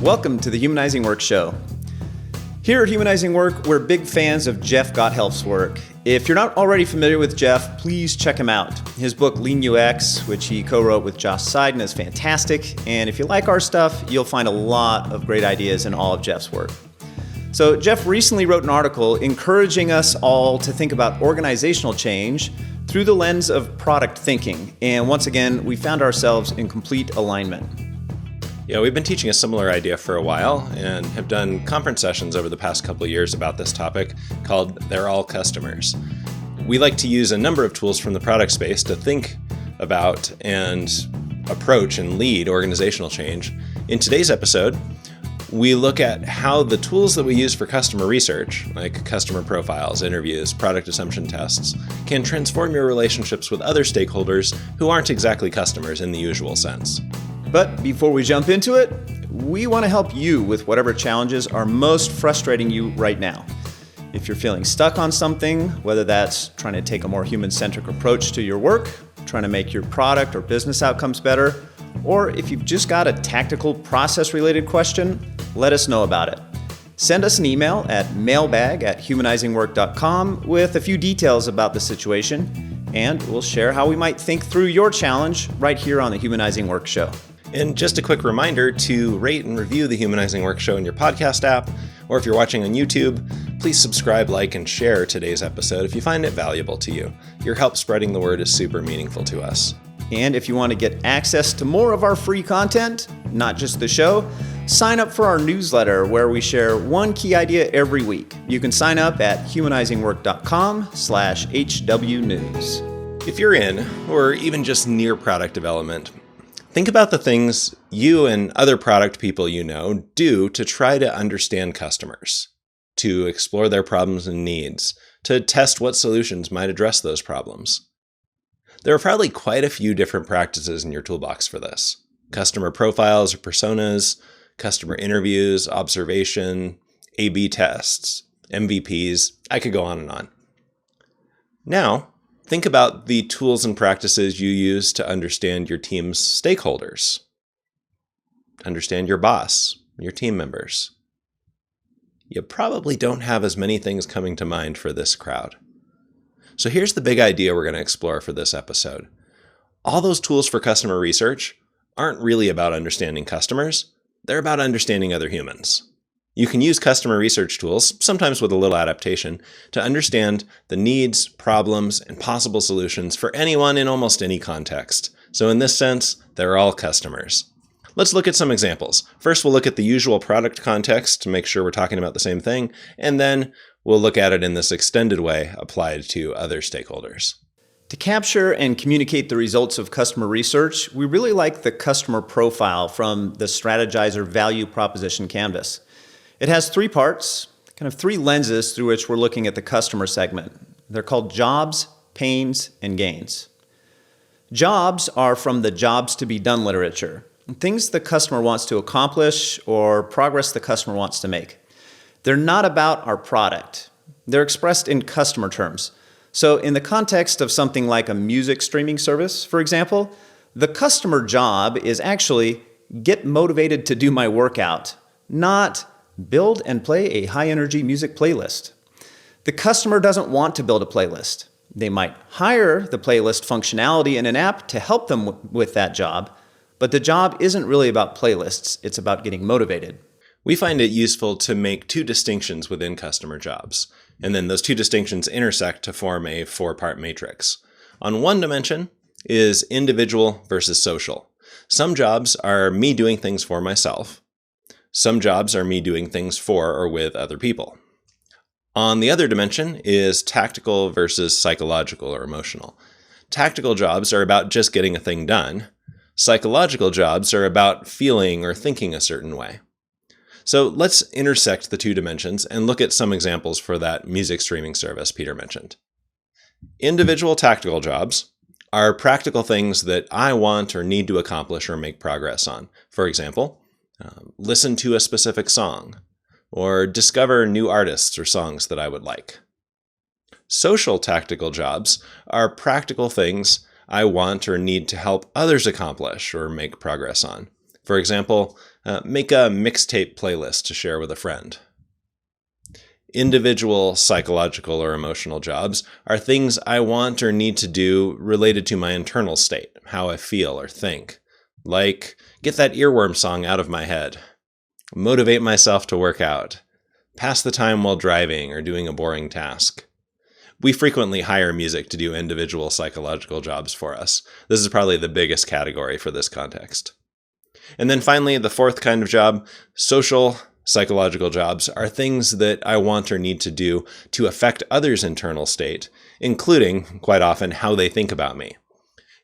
Welcome to the Humanizing Work show. Here at Humanizing Work, we're big fans of Jeff Gotthelf's work. If you're not already familiar with Jeff, please check him out. His book, Lean UX, which he co-wrote with Josh Seiden, is fantastic. And if you like our stuff, you'll find a lot of great ideas in all of Jeff's work. So Jeff recently wrote an article encouraging us all to think about organizational change through the lens of product thinking. And once again, we found ourselves in complete alignment. Yeah, we've been teaching a similar idea for a while and have done conference sessions over the past couple of years about this topic called They're All Customers. We like to use a number of tools from the product space to think about and approach and lead organizational change. In today's episode, we look at how the tools that we use for customer research, like customer profiles, interviews, product assumption tests, can transform your relationships with other stakeholders who aren't exactly customers in the usual sense. But before we jump into it, we want to help you with whatever challenges are most frustrating you right now. If you're feeling stuck on something, whether that's trying to take a more human-centric approach to your work, trying to make your product or business outcomes better, or if you've just got a tactical process-related question, let us know about it. Send us an email at mailbag@humanizingwork.com with a few details about the situation, and we'll share how we might think through your challenge right here on the Humanizing Work show. And just a quick reminder to rate and review the Humanizing Work show in your podcast app, or if you're watching on YouTube, please subscribe, like, and share today's episode if you find it valuable to you. Your help spreading the word is super meaningful to us. And if you want to get access to more of our free content, not just the show, sign up for our newsletter where we share one key idea every week. You can sign up at humanizingwork.com/HWnews. If you're in, or even just near product development, think about the things you and other product people you know do to try to understand customers, to explore their problems and needs, to test what solutions might address those problems. There are probably quite a few different practices in your toolbox for this. Customer profiles or personas, customer interviews, observation, A/B tests, MVPs, I could go on and on. Now, think about the tools and practices you use to understand your team's stakeholders. Understand your boss, your team members. You probably don't have as many things coming to mind for this crowd. So here's the big idea we're going to explore for this episode. All those tools for customer research aren't really about understanding customers. They're about understanding other humans. You can use customer research tools, sometimes with a little adaptation, to understand the needs, problems, and possible solutions for anyone in almost any context. So in this sense, they're all customers. Let's look at some examples. First, we'll look at the usual product context to make sure we're talking about the same thing, and then we'll look at it in this extended way applied to other stakeholders. To capture and communicate the results of customer research, we really like the customer profile from the Strategizer Value Proposition Canvas. It has three parts, kind of three lenses through which we're looking at the customer segment. They're called jobs, pains, and gains. Jobs are from the jobs to be done literature, things the customer wants to accomplish or progress the customer wants to make. They're not about our product. They're expressed in customer terms. So in the context of something like a music streaming service, for example, the customer job is actually get motivated to do my workout, not build and play a high-energy music playlist. The customer doesn't want to build a playlist. They might hire the playlist functionality in an app to help them with that job, but the job isn't really about playlists. It's about getting motivated. We find it useful to make two distinctions within customer jobs, and then those two distinctions intersect to form a four-part matrix. On one dimension is individual versus social. Some jobs are me doing things for myself. Some jobs are me doing things for or with other people. On the other dimension is tactical versus psychological or emotional. Tactical jobs are about just getting a thing done. Psychological jobs are about feeling or thinking a certain way. So let's intersect the two dimensions and look at some examples for that music streaming service Peter mentioned. Individual tactical jobs are practical things that I want or need to accomplish or make progress on. For example, listen to a specific song or discover new artists or songs that I would like. Social tactical jobs are practical things I want or need to help others accomplish or make progress on. For example, make a mixtape playlist to share with a friend. Individual psychological or emotional jobs are things I want or need to do related to my internal state, how I feel or think. Like, get that earworm song out of my head, motivate myself to work out, pass the time while driving or doing a boring task. We frequently hire music to do individual psychological jobs for us. This is probably the biggest category for this context. And then finally, the fourth kind of job, social psychological jobs, are things that I want or need to do to affect others' internal state, including, quite often, how they think about me.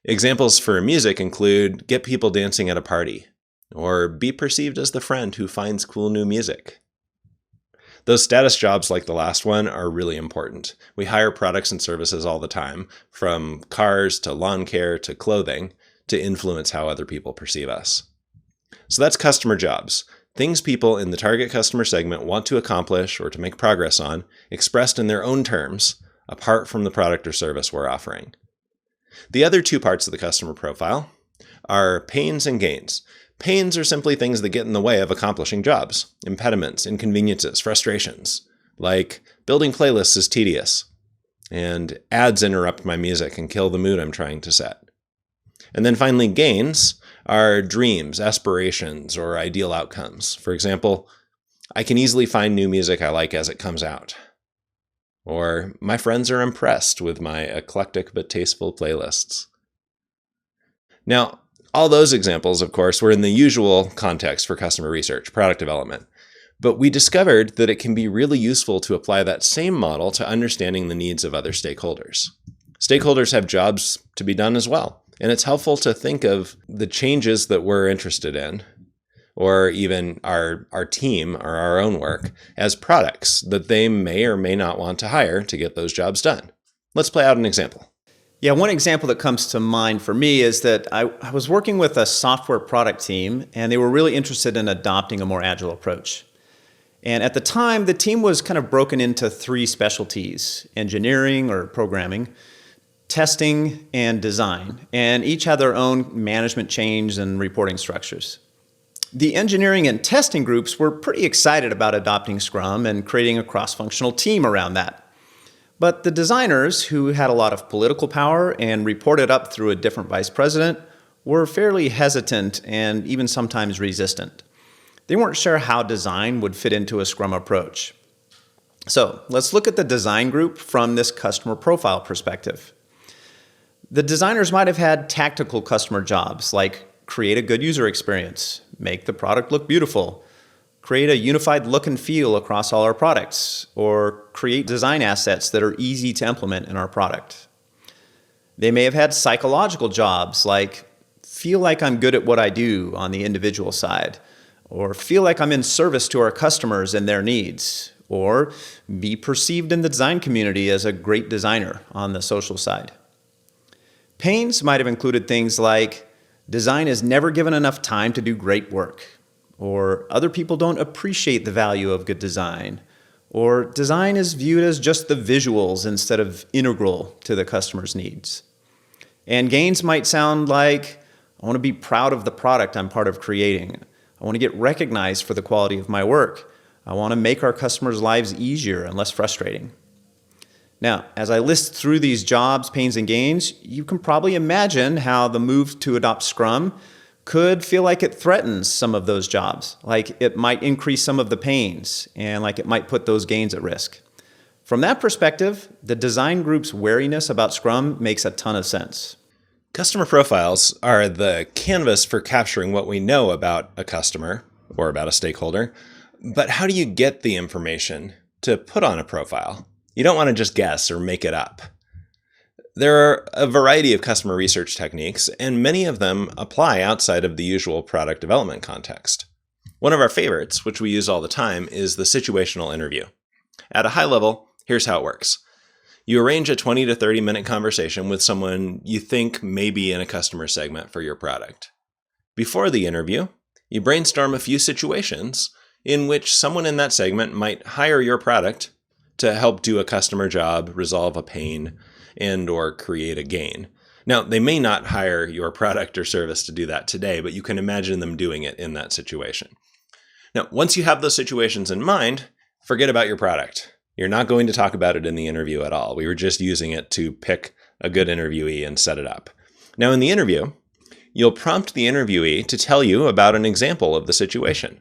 Examples for music include get people dancing at a party, or be perceived as the friend who finds cool new music. Those status jobs like the last one are really important. We hire products and services all the time, from cars to lawn care to clothing, to influence how other people perceive us. So that's customer jobs, things people in the target customer segment want to accomplish or to make progress on, expressed in their own terms, apart from the product or service we're offering. The other two parts of the customer profile are pains and gains. Pains are simply things that get in the way of accomplishing jobs, impediments, inconveniences, frustrations, like building playlists is tedious, and ads interrupt my music and kill the mood I'm trying to set. And then finally, gains are dreams, aspirations, or ideal outcomes. For example, I can easily find new music I like as it comes out. Or my friends are impressed with my eclectic but tasteful playlists. Now, all those examples, of course, were in the usual context for customer research, product development. But we discovered that it can be really useful to apply that same model to understanding the needs of other stakeholders. Stakeholders have jobs to be done as well. And it's helpful to think of the changes that we're interested in, or even our team or our own work, as products that they may or may not want to hire to get those jobs done. Let's play out an example. Yeah, one example that comes to mind for me is that I was working with a software product team, and they were really interested in adopting a more agile approach. And at the time, the team was kind of broken into three specialties: engineering or programming, testing, and design, and each had their own management change and reporting structures. The engineering and testing groups were pretty excited about adopting Scrum and creating a cross-functional team around that. But the designers, who had a lot of political power and reported up through a different vice president, were fairly hesitant and even sometimes resistant. They weren't sure how design would fit into a Scrum approach. So let's look at the design group from this customer profile perspective. The designers might have had tactical customer jobs like create a good user experience, make the product look beautiful, create a unified look and feel across all our products, or create design assets that are easy to implement in our product. They may have had psychological jobs like feel like I'm good at what I do on the individual side, or feel like I'm in service to our customers and their needs, or be perceived in the design community as a great designer on the social side. Pains might have included things like design is never given enough time to do great work, or other people don't appreciate the value of good design, or design is viewed as just the visuals instead of integral to the customer's needs. And gains might sound like I want to be proud of the product I'm part of creating. I want to get recognized for the quality of my work. I want to make our customers' lives easier and less frustrating. Now, as I list through these jobs, pains, and gains, you can probably imagine how the move to adopt Scrum could feel like it threatens some of those jobs, like it might increase some of the pains, and like it might put those gains at risk. From that perspective, the design group's wariness about Scrum makes a ton of sense. Customer profiles are the canvas for capturing what we know about a customer or about a stakeholder. But how do you get the information to put on a profile? You don't want to just guess or make it up. There are a variety of customer research techniques, and many of them apply outside of the usual product development context. One of our favorites, which we use all the time, is the situational interview. At a high level, here's how it works. You arrange a 20 to 30 minute conversation with someone you think may be in a customer segment for your product. Before the interview, you brainstorm a few situations in which someone in that segment might hire your product to help do a customer job, resolve a pain, and or create a gain. Now, they may not hire your product or service to do that today, but you can imagine them doing it in that situation. Now, once you have those situations in mind, forget about your product. You're not going to talk about it in the interview at all. We were just using it to pick a good interviewee and set it up. Now, in the interview, you'll prompt the interviewee to tell you about an example of the situation.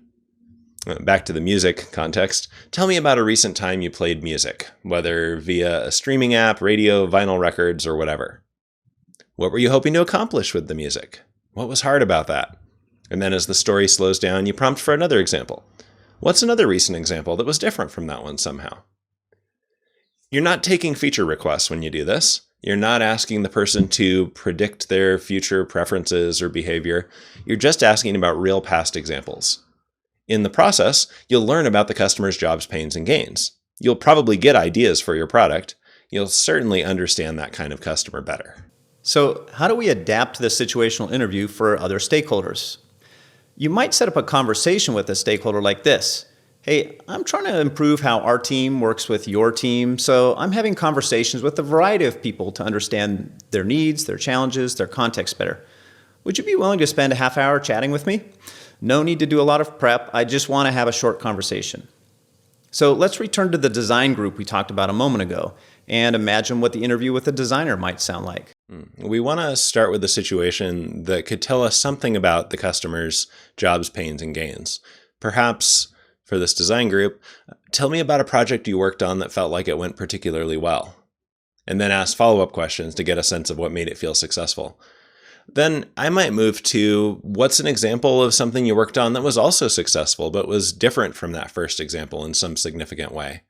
Back to the music context, tell me about a recent time you played music, whether via a streaming app, radio, vinyl records, or whatever. What were you hoping to accomplish with the music? What was hard about that? And then as the story slows down, you prompt for another example. What's another recent example that was different from that one somehow? You're not taking feature requests when you do this. You're not asking the person to predict their future preferences or behavior. You're just asking about real past examples. In the process, you'll learn about the customer's jobs, pains, and gains. You'll probably get ideas for your product. You'll certainly understand that kind of customer better. So how do we adapt the situational interview for other stakeholders? You might set up a conversation with a stakeholder like this. Hey, I'm trying to improve how our team works with your team, so I'm having conversations with a variety of people to understand their needs, their challenges, their context better. Would you be willing to spend a half hour chatting with me? No need to do a lot of prep. I just want to have a short conversation. So let's return to the design group we talked about a moment ago and imagine what the interview with a designer might sound like. We want to start with a situation that could tell us something about the customer's jobs, pains, and gains. Perhaps, for this design group, tell me about a project you worked on that felt like it went particularly well. And then ask follow-up questions to get a sense of what made it feel successful. Then I might move to what's an example of something you worked on that was also successful, but was different from that first example in some significant way.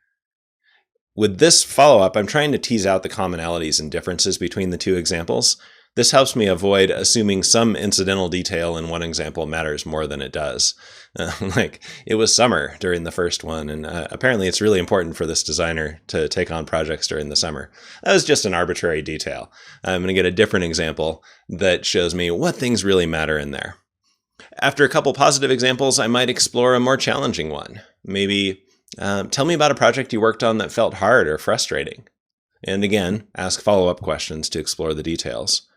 With this follow-up, I'm trying to tease out the commonalities and differences between the two examples. This helps me avoid assuming some incidental detail in one example matters more than it does. Like, it was summer during the first one, and apparently it's really important for this designer to take on projects during the summer. That was just an arbitrary detail. I'm going to get a different example that shows me what things really matter in there. After a couple positive examples, I might explore a more challenging one. Maybe tell me about a project you worked on that felt hard or frustrating. And again, ask follow-up questions to explore the details.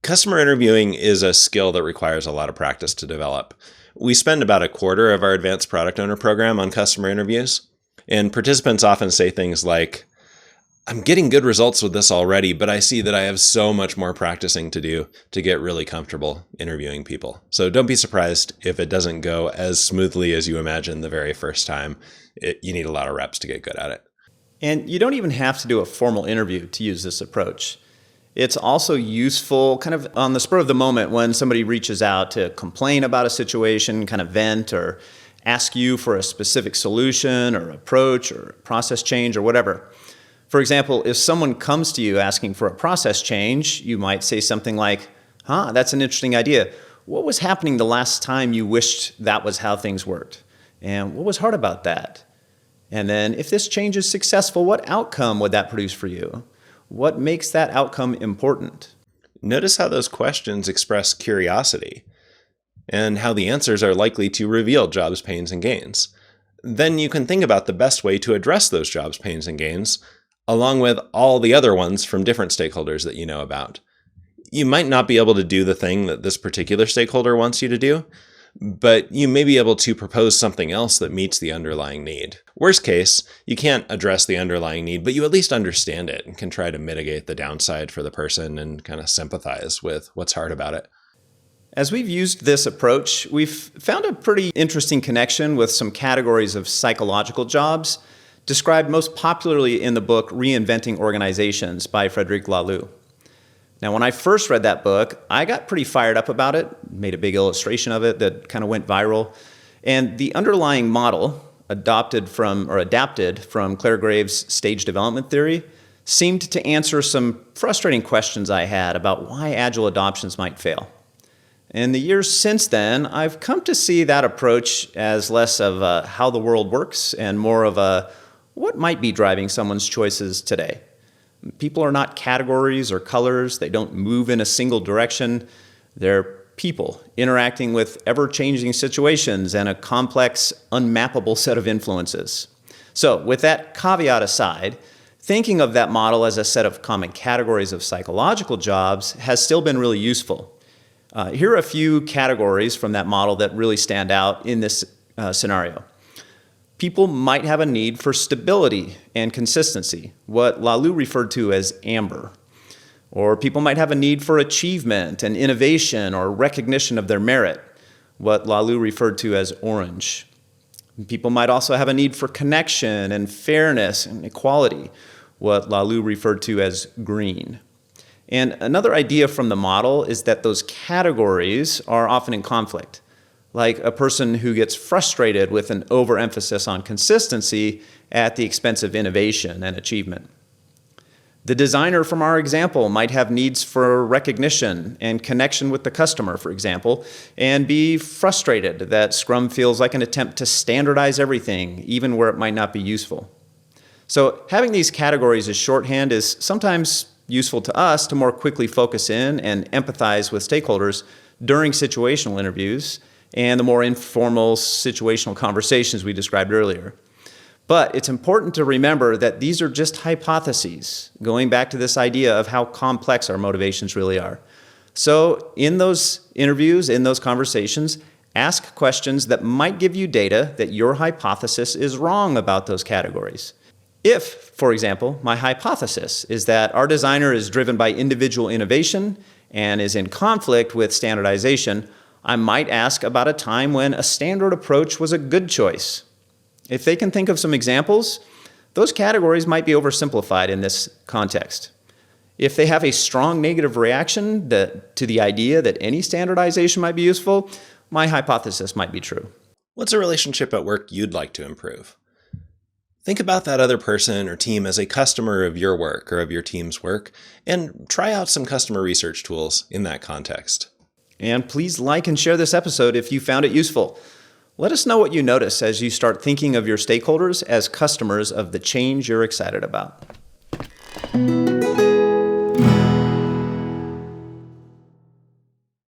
Customer interviewing is a skill that requires a lot of practice to develop. We spend about a quarter of our advanced product owner program on customer interviews, and participants often say things like, I'm getting good results with this already, but I see that I have so much more practicing to do to get really comfortable interviewing people. So don't be surprised if it doesn't go as smoothly as you imagine the very first time. You need a lot of reps to get good at it. And you don't even have to do a formal interview to use this approach. It's also useful kind of on the spur of the moment when somebody reaches out to complain about a situation, kind of vent or ask you for a specific solution or approach or process change or whatever. For example, if someone comes to you asking for a process change, you might say something like, that's an interesting idea. What was happening the last time you wished that was how things worked? And what was hard about that? And then if this change is successful, what outcome would that produce for you? What makes that outcome important? Notice how those questions express curiosity and how the answers are likely to reveal jobs, pains, and gains. Then you can think about the best way to address those jobs, pains, and gains, along with all the other ones from different stakeholders that you know about. You might not be able to do the thing that this particular stakeholder wants you to do, but you may be able to propose something else that meets the underlying need. Worst case, you can't address the underlying need, but you at least understand it and can try to mitigate the downside for the person and kind of sympathize with what's hard about it. As we've used this approach, we've found a pretty interesting connection with some categories of psychological jobs described most popularly in the book Reinventing Organizations by Frederic Laloux. Now, when I first read that book, I got pretty fired up about it, made a big illustration of it that kind of went viral. And the underlying model, adapted from Claire Graves' stage development theory, seemed to answer some frustrating questions I had about why agile adoptions might fail. In the years since then, I've come to see that approach as less of a how the world works and more of a what might be driving someone's choices today. People are not categories or colors. They don't move in a single direction. They're people interacting with ever-changing situations and a complex, unmappable set of influences. So with that caveat aside, Thinking of that model as a set of common categories of psychological jobs has still been really useful. Here are a few categories from that model that really stand out in this scenario. People might have a need for stability and consistency, what Lalou referred to as amber. Or people might have a need for achievement and innovation or recognition of their merit, what Lalou referred to as orange. People might also have a need for connection and fairness and equality, what Lalou referred to as green. And another idea from the model is that those categories are often in conflict, like a person who gets frustrated with an overemphasis on consistency at the expense of innovation and achievement. The designer from our example might have needs for recognition and connection with the customer, for example, and be frustrated that Scrum feels like an attempt to standardize everything, even where it might not be useful. So having these categories as shorthand is sometimes useful to us to more quickly focus in and empathize with stakeholders during situational interviews and the more informal situational conversations we described earlier. But it's important to remember that these are just hypotheses, going back to this idea of how complex our motivations really are. So in those interviews, in those conversations, ask questions that might give you data that your hypothesis is wrong about those categories. If, for example, my hypothesis is that our designer is driven by individual innovation and is in conflict with standardization, I might ask about a time when a standard approach was a good choice. If they can think of some examples, those categories might be oversimplified in this context. If they have a strong negative reaction to the idea that any standardization might be useful, my hypothesis might be true. What's a relationship at work you'd like to improve? Think about that other person or team as a customer of your work or of your team's work, and try out some customer research tools in that context. And please like and share this episode if you found it useful. Let us know what you notice as you start thinking of your stakeholders as customers of the change you're excited about.